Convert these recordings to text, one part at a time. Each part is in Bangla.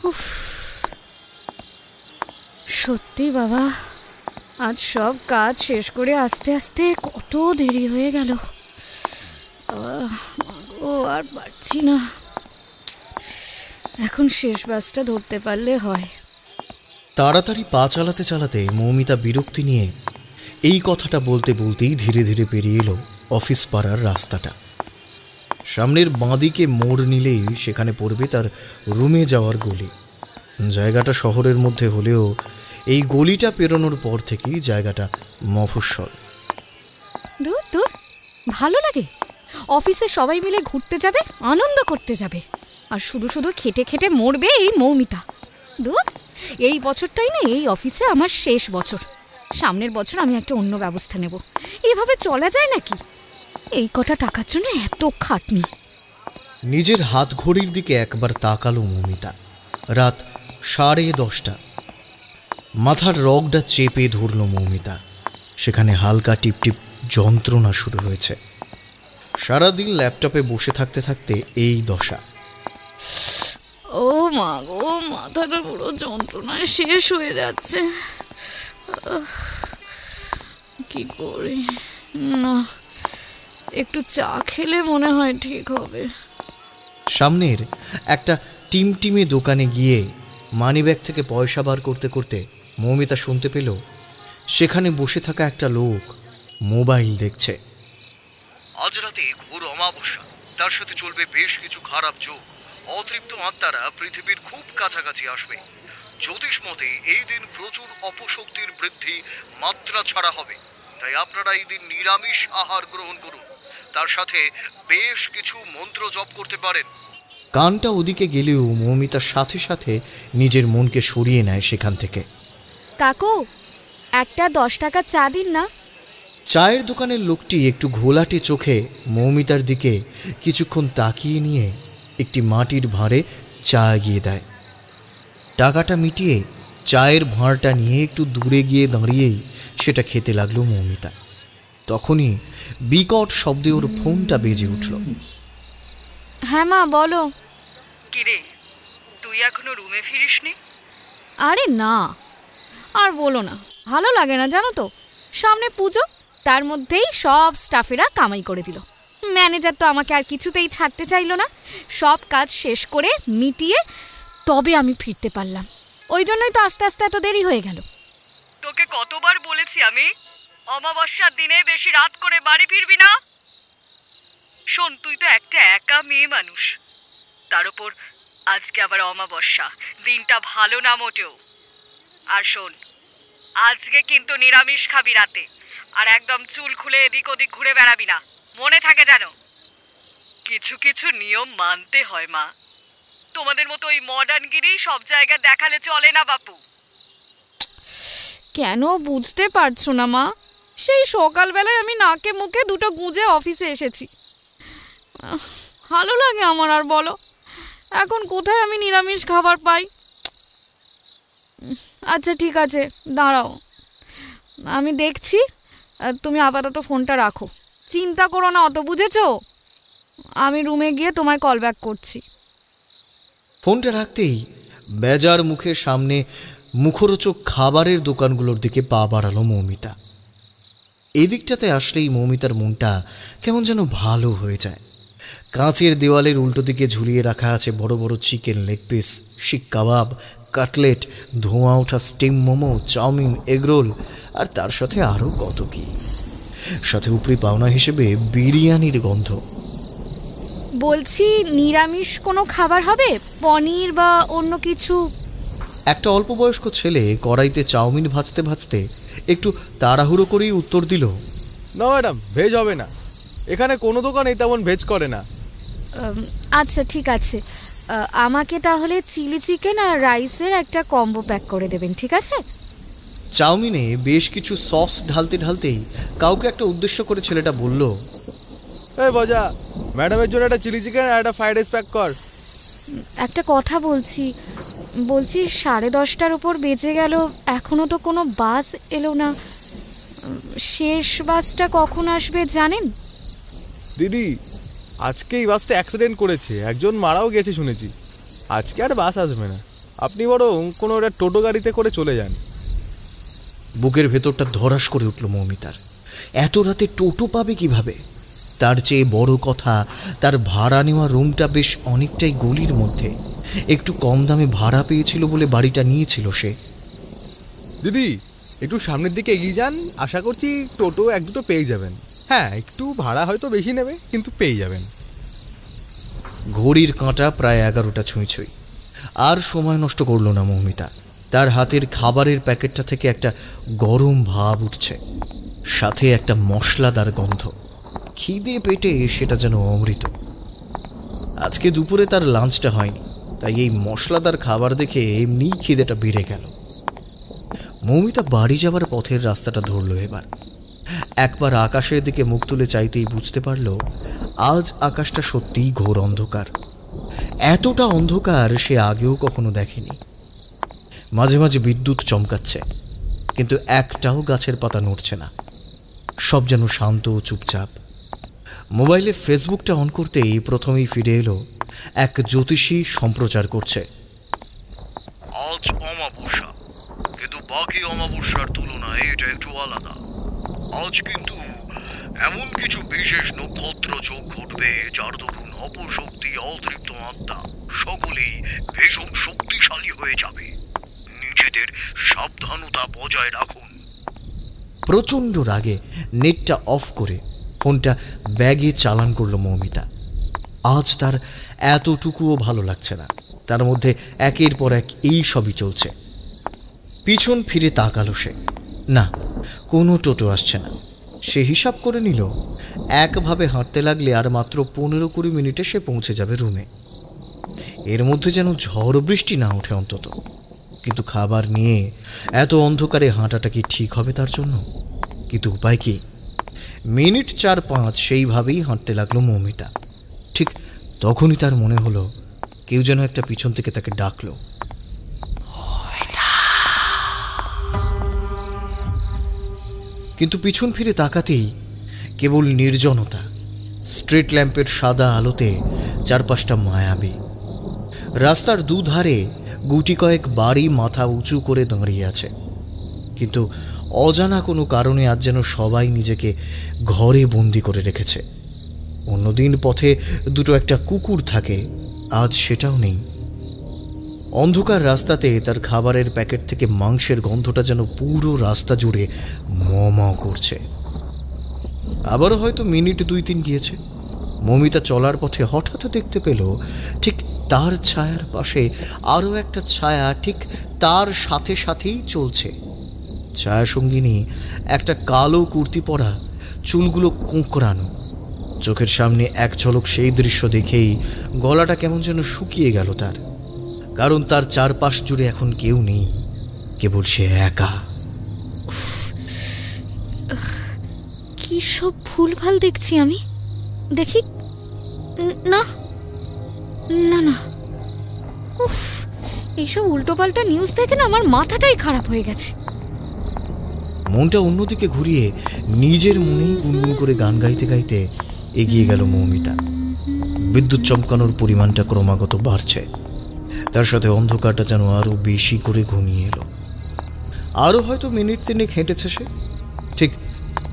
উফ, সত্যি বাবা, আজ সব কাজ শেষ করে আস্তে আস্তে কত দেরি হয়ে গেল। ও আর পারছি না, এখন শেষ বাসটা ধরতে পারলে হয়। তাড়াতাড়ি পা চালাতে চালাতে মৌমিতা বিরক্তি নিয়ে এই কথাটা বলতে বলতেই ধীরে ধীরে পেরিয়ে এলো অফিস পাড়ার রাস্তাটা। সামনের বাঁদিকে মোড় নিলেই সেখানে পড়বে তার রুমে যাওয়ার গলি। জায়গাটা শহরের মধ্যে হলেও এই গলিটা পেরোনোর পর থেকেই জায়গাটা মফস্বল। দূর দূর, ভালো লাগে। অফিসে সবাই মিলে ঘুরতে যাবে, আনন্দ করতে যাবে, আর শুধু শুধু খেটে খেটে মরবে এই মৌমিতা। দূর, এই বছরটাই না এই অফিসে আমার শেষ বছর। সামনের বছর আমি একটা অন্য ব্যবস্থা নেব। এভাবে চলা যায় নাকি? এই কটা টাকার জন্য এত খাটনি। নিজের হাত ঘড়ির দিকে একবার তাকালো মৌমিতা। রাত 10:30। মাথার রগটা চেপে ধরল মৌমিতা। সেখানে হালকা টিপটিপ যন্ত্রণা শুরু হয়েছে। সারাদিন ল্যাপটপে বসে থাকতে থাকতে এই দশা। ও মা গো, মাথাটা পুরো যন্ত্রণায় শেষ হয়ে যাচ্ছে। কি করি না, একটু চা খেলে মনে হয় ঠিক হবে। সামনের একটা টিমটিমে দোকানে গিয়ে মানিব্যাগ থেকে পয়সা বার করতে করতে মৌমিতা শুনতে পেল সেখানে বসে থাকা একটা লোক মোবাইল দেখছে। আজ রাতে ঘোর অমাবস্যা, তার সাথে চলবে বেশ কিছু খারাপ যোগ। অতৃপ্ত আত্মারা পৃথিবীর খুব কাছাকাছি আসবে। জ্যোতিষ মতে এই দিন প্রচুর অপশক্তির বৃদ্ধি মাত্রা ছাড়া হবে, তাই আপনারা এই দিন নিরামিষ আহার গ্রহণ করুন। তার সাথে বেশ কিছু মন্ত্র জপ করতে পারেন। কানটা ওদিকে গেলেও মৌমিতার সাথে সাথে নিজের মনকে সরিয়ে নেয় সেখান থেকে। কাকু, একটা 10 টাকা চা দিন না। চায়ের দোকানের লোকটি একটু ঘোলাটে চোখে মৌমিতার দিকে কিছুক্ষণ তাকিয়ে নিয়ে একটি মাটির ভাঁড়ে চা এগিয়ে দেয়। টাকাটা মিটিয়ে চায়ের ভাঁড়টা নিয়ে একটু দূরে গিয়ে দাঁড়িয়েই সেটা খেতে লাগলো মৌমিতা। তখনই বিকট শব্দে ওর ফোনটা বেজে উঠল। হ্যাঁ মা, বলো। কিরে, তুই এখনো রুমে ফিরিসনি? আরে না, আর বলো না, ভালো লাগে না জানো তো। সামনে পুজো, তার মধ্যেই সব স্টাফেরা কামাই করে দিল। ম্যানেজার তো আমাকে আর কিছুতেই ছাড়তে চাইলো না। সব কাজ শেষ করে মিটিয়ে তবে আমি ফিরতে পারলাম। ওই জন্যই তো আস্তে আস্তে এত দেরি হয়ে গেল। তোকে কতবার বলেছি আমি, অমাবস্যার দিনে বেশি রাত করে বাড়ি ফিরবি না। শোন, তুই তো একটা একা মেয়ে মানুষ, তার উপর আজকে আবার অমাবস্যা, দিনটা ভালো না মোটেও। আর শোন, আজকে কিন্তু নিরামিষ খাবি রাতে, আর একদম চুল খুলে এদিক ওদিক ঘুরে বেড়াবি না, মনে থাকে যেন। কিছু কিছু নিয়ম মানতে হয় মা, তোমাদের মতো ওই মডার্নগিরি সব জায়গায় দেখালে চলে না বাপু। কেন বুঝতে পারছো না মা? সেই সকালবেলায় আমি নাকে মুখে দুটো গুঁজে অফিসে এসেছি। ভালো লাগে আমার আর বলো? এখন কোথায় আমি নিরামিষ খাবার পাই? আচ্ছা ঠিক আছে, দাঁড়াও, আমি দেখছি। তুমি আপাতত ফোনটা রাখো, চিন্তা করো না অত, বুঝেছো? আমি রুমে গিয়ে তোমায় কল ব্যাক করছি। ফোনটা রাখতেই বেজার মুখের সামনে মুখরোচক খাবারের দোকানগুলোর দিকে পা বাড়ালো মৌমিতা। এদিকটাতে আসলেই মৌমিতার মনটা কেমন যেন ভালো হয়ে যায়। কাঁচের দেওয়ালের উল্টো দিকে ঝুলিয়ে রাখা আছে বড় বড় চিকেন লেগ পিস, শিক কাবাব, কাটলেট, ধোঁয়া ওঠা স্টিম মোমো, চাউমিন, এগরোল, আর তার সাথে আরও কত কি। সাথে উপরি পাওনা হিসেবে বিরিয়ানির গন্ধ। বলছি, নিরামিষ কোনো খাবার হবে? পনির বা অন্য কিছু? একটা অল্প বয়স্ক ছেলে কড়াইতে চাউমিন ভাজতে ভাজতে একটু তাড়াহুড়ো করেই উত্তর দিল, না ম্যাডাম, ভেজ হবে না। এখানে কোনো দোকানেই তেমন ভেজ করে না। আচ্ছা ঠিক আছে, আমাকে তাহলে চিলি চিকেন আর রাইসের একটা কম্বো প্যাক করে দেবেন, ঠিক আছে? চাউমিনে বেশ কিছু সস ঢালতে ঢালতেই কাউকে একটা উদ্দেশ্য করে ছেলেটা বলল, এই বজা, ম্যাডামের জন্য একটা চিলি চিকেন আর একটা ফ্রাইড রাইস প্যাক কর। একটা কথা বলছি 10:30 উপর বেজে গেল, এখনো তো কোনো বাস এলো না। শেষ বাসটা কখন আসবে জানেন? দিদি, আজকে এই বাসটা অ্যাক্সিডেন্ট করেছে, একজন মারাও গেছে শুনেছি। আজকে আর বাস আসবে না। আপনি বরং কোনো একটা টোটো গাড়িতে করে চলে যান। বুকের ভেতরটা ধরাস করে উঠল মৌমিতার। এত রাতে টোটো পাবে কিভাবে? তার চেয়ে বড় কথা, তার ভাড়া নেওয়া রুমটা বেশ অনেকটাই গলির মধ্যে। একটু কম দামে ভাড়া পেয়েছিল বলে বাড়িটা নিয়েছিল সে। দিদি একটু সামনের দিকে এগিয়ে যান, আশা করছি টোটো এক দুটো পেয়ে যাবেন। হ্যাঁ, একটু ভাড়া হয়তো বেশি নেবে, কিন্তু পেয়ে যাবেন। ঘড়ির কাঁটা প্রায় 11টা ছুঁই ছুঁই। আর সময় নষ্ট করল না মৌমিতা। তার হাতের খাবারের প্যাকেটটা থেকে একটা গরম ভাব উঠছে, সাথে একটা মশলাদার গন্ধ। খিদে পেটে সেটা যেন অমৃত। আজকে দুপুরে তার লাঞ্চটা হয়নি, তাই এই মশলাদার খাবার দেখে এমনিই খিদেটা বেড়ে গেল। মৌমিতা বাড়ি যাবার পথের রাস্তাটা ধরল এবার। একবার আকাশের দিকে মুখ তুলে চাইতেই বুঝতে পারল আজ আকাশটা সত্যিই ঘোর অন্ধকার। এতটা অন্ধকার সে আগেও কখনো দেখেনি। মাঝে মাঝে বিদ্যুৎ চমকাচ্ছে, কিন্তু একটাও গাছের পাতা নড়ছে না। সব যেন শান্ত ও চুপচাপ। মোবাইলে ফেসবুকটা অন করতেই প্রথমেই ফিরে এলো এক জ্যোতিষী সম্প্রচার করছে, আজ অমাবস্যা, কিন্তু বাকি অমাবস্যার তুলনায় এটা একটু আলাদা। আজ কিন্তু এমন কিছু বিশেষ নক্ষত্র যোগ ঘটবে যার দরুন অপশক্তি, অতৃপ্ত আত্মা সকলেই ভীষণ শক্তিশালী হয়ে যাবে। নিজেদের সাবধানতা বজায় রাখুন। প্রচণ্ড রাগে নেটটা অফ করে ফোনটা ব্যাগে চালান করল মৌমিতা। আজ তার এতটুকুও ভালো লাগছে না। তার মধ্যে একের পর এক এই সবই চলছে। পিছন ফিরে তাকালো সে। না, কোনো টোটো আসছে না। সে হিসাব করে নিল একভাবে হাঁটতে লাগলে আর মাত্র 15-20 মিনিটে সে পৌঁছে যাবে রুমে। এর মধ্যে যেন ঝড় বৃষ্টি না ওঠে অন্তত। কিন্তু খাবার নিয়ে এত অন্ধকারে হাঁটাটা কি ঠিক হবে তার জন্য? কিন্তু উপায় কি? মিনিট 4-5 সেইভাবেই হাঁটতে লাগলো মৌমিতা। ঠিক তখনই তার মনে হলো কেউ যেন একটা পিছন থেকে তাকে ডাকলো। কিন্তু পিছন ফিরে তাকাতেই কেবল নির্জনতা। স্ট্রিট ল্যাম্পের সাদা আলোতে চারপাশটা মায়াবী। রাস্তার দুধারে গুটি কয়েক বাড়ি মাথা উঁচু করে দাঁড়িয়ে আছে, কিন্তু অজানা কোনো কারণে আজ যেন সবাই নিজেকে ঘরে বন্দি করে রেখেছে। অন্যদিন পথে দুটো একটা কুকুর থাকে, আজ সেটাও নেই। অন্ধকার রাস্তাতে তার খাবারের প্যাকেট থেকে মাংসের গন্ধটা যেন পুরো রাস্তা জুড়ে ম করছে। আবারও হয়তো মিনিট 2-3 গিয়েছে। মৌমিতা চলার পথে হঠাৎ দেখতে পেল ঠিক তার ছায়ার পাশে আরও একটা ছায়া ঠিক তার সাথে সাথেই চলছে। ছায়া সঙ্গিনী একটা কালো কুর্তি পরা, চুলগুলো কোঁকড়ানো। চোখের সামনে এক ঝলক সেই দৃশ্য দেখেই গলাটা কেমন যেন শুকিয়ে গেল তার। কারণ তার চারপাশ জুড়ে এখন কেউ নেই, কেবল সে একা। কি সব ভুলভাল দেখছি আমি। দেখি না না না, উফ, এইসব উল্টোপাল্টা নিউজ দেখে না আমার মাথাটাই খারাপ হয়ে গেছে। মনটা অন্যদিকে ঘুরিয়ে নিজের মনেই গুনগুন করে গান গাইতে গাইতে এগিয়ে গেল মৌমিতা। বিদ্যুৎ চমকানোর পরিমাণটা ক্রমাগত বাড়ছে। তার সাথে অন্ধকারটা যেন আরো বেশি করে ঘনিয়ে এলো। আরো হয়তো মিনিট 3 হেঁটেছে সে। ঠিক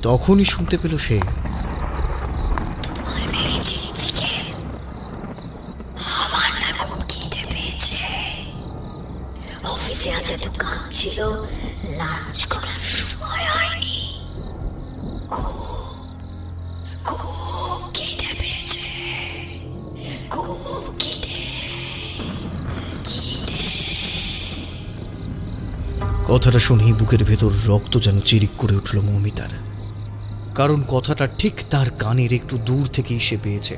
তখনই শুনতে পেল সে, অফিসে আজ এত কাজ ছিল, লাঞ্চ করার সময় হয়নি, খুব খিদে পেয়েছে, খুব খিদে। কথাটা শুনেই বুকের ভেতর রক্ত যেন চিরিক করে উঠল মৌমিতার। কারণ কথাটা ঠিক তার কানের একটু দূর থেকেই সে পেয়েছে।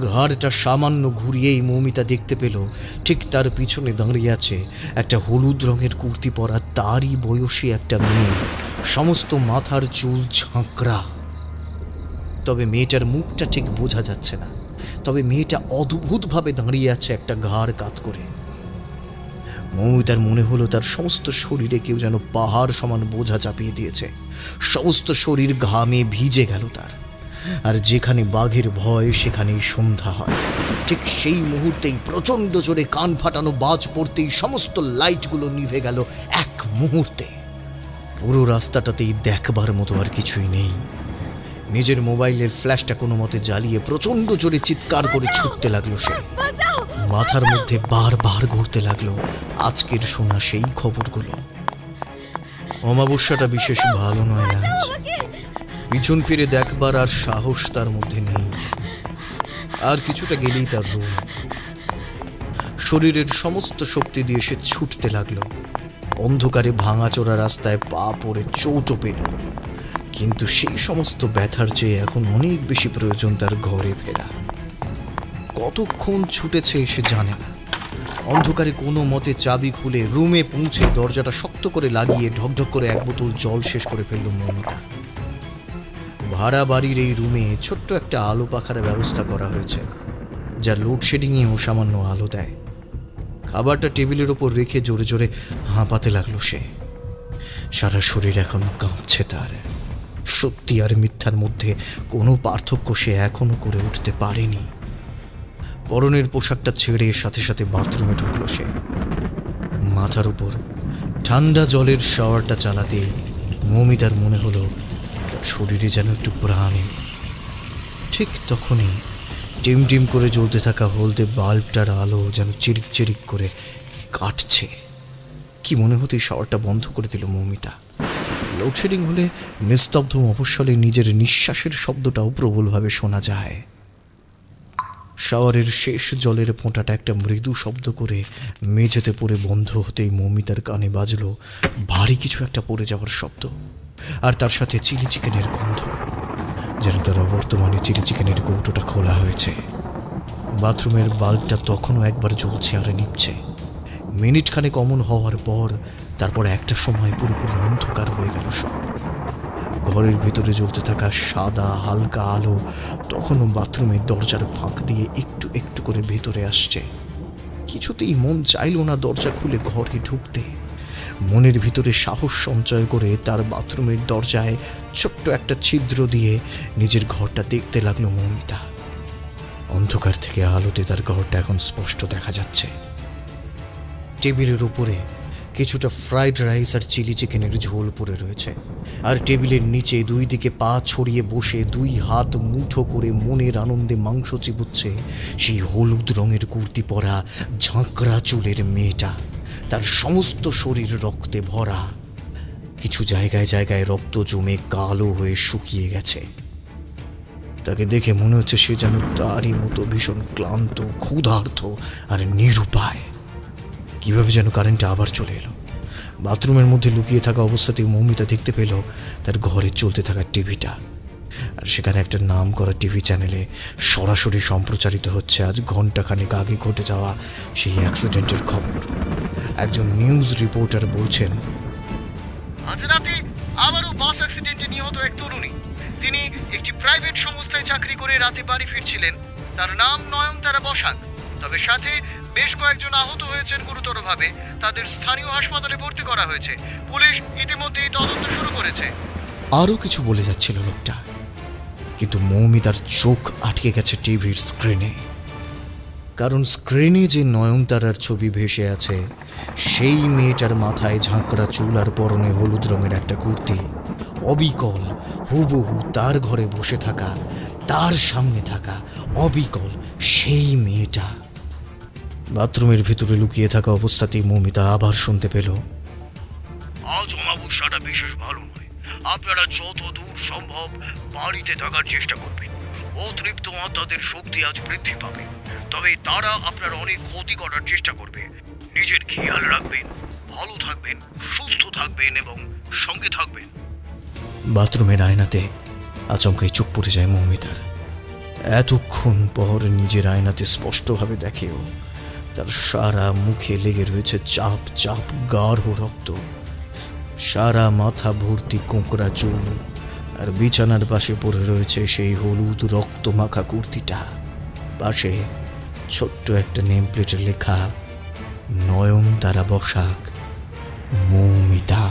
ঘাড়টা সামান্য ঘুরিয়েই মৌমিতা দেখতে পেল ঠিক তার পিছনে দাঁড়িয়ে আছে একটা হলুদ রঙের কুর্তি পরা তারই বয়সী একটা মেয়ে, সমস্ত মাথার চুল ঝাঁকড়া। তবে মেয়েটার মুখটা ঠিক বোঝা যাচ্ছে না। তবে মেয়েটা অদ্ভুতভাবে দাঁড়িয়ে আছে একটা ঘাড় কাত করে। মৌমিতার মনে হলো তার সমস্ত শরীরে কেউ যেন পাহাড় সমান বোঝা চাপিয়ে দিয়েছে। সমস্ত শরীর ঘামে ভিজে গেল তার। আর যেখানে বাঘের ভয় সেখানেই সন্ধ্যা হয়। ঠিক সেই মুহূর্তেই প্রচণ্ড জোরে কান ফাটানো বাজ পড়তেই সমস্ত লাইটগুলো নিভে গেল এক মুহূর্তে। পুরো রাস্তাটাতেই দেখবার মতো আর কিছুই নেই। নিজের মোবাইলের ফ্ল্যাশটা কোনো মতে জ্বালিয়ে প্রচণ্ড জোরে চিৎকার করে ছুটতে লাগলো সে। মাথার মধ্যে বারবার ঘুরতে লাগলো আজকের শোনা সেই খবরগুলো। অমাবস্যাটা বিশেষ ভালো নয় আজ। পিছন ফিরে দেখবার আর সাহস তার মধ্যে নেই। আর কিছুটা গেলেই তার রুম। শরীরের সমস্ত শক্তি দিয়ে সে ছুটতে লাগলো। অন্ধকারে ভাঙাচোরা রাস্তায় পা পড়ে চোটও পেল, কিন্তু সেই সমস্ত ব্যথার চেয়ে এখন অনেক বেশি প্রয়োজন তার ঘরে ফেরা। কতক্ষণ ছুটেছে সে জানে না। অন্ধকারে কোনো মতে চাবি খুলে রুমে পৌঁছে দরজাটা শক্ত করে লাগিয়ে ঢকঢক করে এক বোতল জল শেষ করে ফেলল মৌমিতা। ভাড়া বাড়ির এই রুমে ছোট্ট একটা আলো পাখার ব্যবস্থা করা হয়েছে, যা লোডশেডিংয়েও সামান্য আলো দেয়। খাবারটা টেবিলের ওপর রেখে জোরে জোরে হাঁপাতে লাগলো সে। সারা শরীর এখনো কাঁপছে তার। সত্যি আর মিথ্যার মধ্যে কোনো পার্থক্য সে এখনো করে উঠতে পারেনি। পরনের পোশাকটা ছেড়ে সাথে সাথে বাথরুমে ঢুকলো সে। মাথার উপর ঠান্ডা জলের শাওয়ারটা চালাতে মৌমিতার মনে হলো তার শরীরে যেন একটু প্রাণ এলো। ঠিক তখনই টিম টিম করে জ্বলতে থাকা হলদে বাল্বটার আলো যেন চিরিক চিরিক করে কাটছে। কি মনে হতেই শাওয়ারটা বন্ধ করে দিল মৌমিতা। লোডশেডিং হলে নিস্তব্ধ মফস্বলে নিজের নিঃশ্বাসের শব্দটাও প্রবলভাবে শোনা যায়। শাওয়ারের শেষ জলের ফোঁটাটা একটা মৃদু শব্দ করে মেঝেতে পড়ে বন্ধ হতেই মৌমিতার কানে বাজলো ভারী কিছু একটা পড়ে যাওয়ার শব্দ, আর তার সাথে চিলি চিকেনের গন্ধ। যেন তার অবর্তমানে চিলি চিকেনের কৌটোটা খোলা হয়েছে। বাথরুমের বাল্বটা তখনও একবার জ্বলছে আর নিভছে। মিনিট খানেক অমন হওয়ার পর তারপর একটা সময় পুরোপুরি অন্ধকার হয়ে গেল সব। ঘরের ভিতরে জ্বলতে থাকা সাদা হালকা আলো তখনও বাথরুমের দরজার ফাঁক দিয়ে একটু একটু করে ভেতরে আসছে। কিছুতেই মন চাইল না দরজা খুলে ঘরে ঢুকতে। মনের ভিতরে সাহস সঞ্চয় করে তার বাথরুমের দরজায় ছোট্ট একটা ছিদ্র দিয়ে নিজের ঘরটা দেখতে লাগলো মৌমিতা। অন্ধকার থেকে আলোতে তার ঘরটা এখন স্পষ্ট দেখা যাচ্ছে। টেবিলের উপরে কিছুটা ফ্রাইড রাইস আর চিলি চিকেনের ঝোল পড়ে রয়েছে, আর টেবিলের নিচে দুই দিকে পা ছড়িয়ে বসে দুই হাত মুঠো করে মনের আনন্দে মাংস চিবুচ্ছে সেই হলুদ রঙের কুর্তি পরা ঝাঁকড়া চুলের মেয়েটা। তার সমস্ত শরীর রক্তে ভরা। কিছু জায়গায় জায়গায় রক্ত জমে কালো হয়ে শুকিয়ে গেছে। তাকে দেখে মনে হচ্ছে সে যেন তারই মতো ভীষণ ক্লান্ত, ক্ষুধার্ত আর নিরুপায়। কিভাবে যেন কারেন্টটা আবার চলে এলো। বাথরুমের মধ্যে লুকিয়ে থাকা অবস্থাতেই মৌমিতা দেখতে পেল তার ঘরে চলতে থাকা টিভিটা, আর সেখানে একটা নাম করা টিভি চ্যানেলে সরাসরি সম্প্রচারিত হচ্ছে আজ ঘণ্টাখানেক আগে ঘটে যাওয়া সেই অ্যাক্সিডেন্টের খবর। একজন নিউজ রিপোর্টার বলছেন, আজ রাতে আবারও বাস অ্যাক্সিডেন্টে নিহত এক তরুণী। তিনি একটি প্রাইভেট সংস্থায় চাকরি করে রাতে বাড়ি ফিরছিলেন। তার নাম নয়নতারা বসাক। তবে সাথে বেশ কয়েকজন আহত হয়েছেন গুরুতরভাবে। তাদের স্থানীয় হাসপাতালে ভর্তি করা হয়েছে। পুলিশ ইতিমধ্যেই তদন্ত শুরু করেছে। আরও কিছু বলে যাচ্ছিল লোকটা, কিন্তু মৌমিতার চোখ আটকে গেছে টিভির স্ক্রিনে। কারণ স্ক্রিনে যে নয়নতারার ছবি ভেসে আছে সেই মেয়েটার মাথায় ঝাঁকড়া চুল আর পরনে হলুদ রঙের একটা কুর্তি। অবিকল হুবহু তার ঘরে বসে থাকা, তার সামনে থাকা অবিকল সেই মেয়েটা। বাথরুমের ভিতরে লুকিয়ে থাকা অবস্থাতেই মৌমিতা আবার শুনতে পেল, আজ অমাবস্যাটা বিশেষ ভালো নয়। আপনারা যত দূর সম্ভব বাড়িতে থাকার চেষ্টা করবেন। অতৃপ্ত আত্মাদের শক্তি আজ বৃদ্ধি পাবে, তবে তারা আপনার অনেক ক্ষতি করার চেষ্টা করবে। নিজের খেয়াল রাখবেন, ভালো থাকবেন, সুস্থ থাকবেন এবং সঙ্গে থাকবেন। বাথরুমের আয়নাতে আচমকাই চোখ পড়ে যায় মৌমিতার। এতক্ষণ পর নিজের আয়নাতে স্পষ্টভাবে দেখেও তার সারা মুখে লেগে রয়েছে চাপ চাপ গাঢ় রক্ত। সারা মাথা ভর্তি কোঁকড়া চুল, আর বিছানার পাশে পড়ে রয়েছে সেই হলুদ রক্ত মাখা কুর্তিটা। পাশে ছোট্ট একটা নেম প্লেটে লেখা নয়নতারা বসাক, মৌমিতা।